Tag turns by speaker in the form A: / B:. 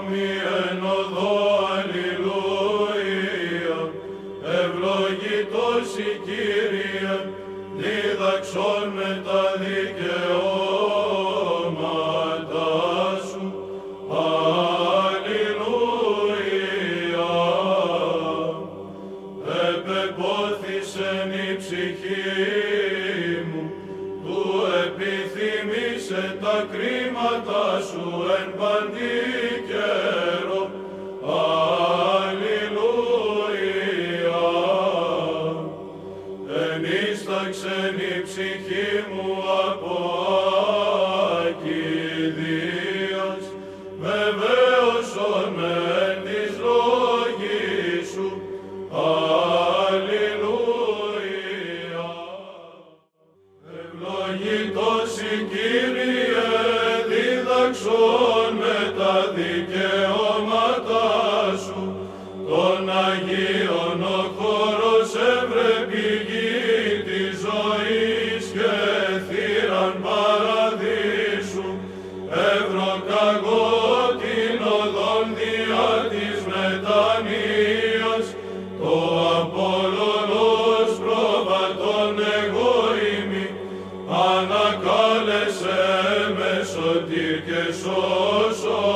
A: μη εν οδό αλληλούια, ευλογητός η Κύριε, δίδαξον με τα δικαιώματα σου. Αλληλούια. Επεπόθησεν η ψυχή μου, του επιθυμήσε τα κρίματα σου εν παντή καιρό. Αλληλούια. Ενίσταξεν η ψυχή μου από ακηδίας, βεβαίωσον με εν της λόγης σου. Αλληλούια. Ευλογητός η Κύριε, δίδαξον με τα δικαιώματα σου. Των Αγίων ο χώρος έβρε πηγή της ζωής και θύραν παραδείσου. Ευρωκαγώ την οδόν διά της μετανοίας, το Απόλλωνος πρόβατον εγώ ημί, ανακάλεσε με σωτήρ και σώσον.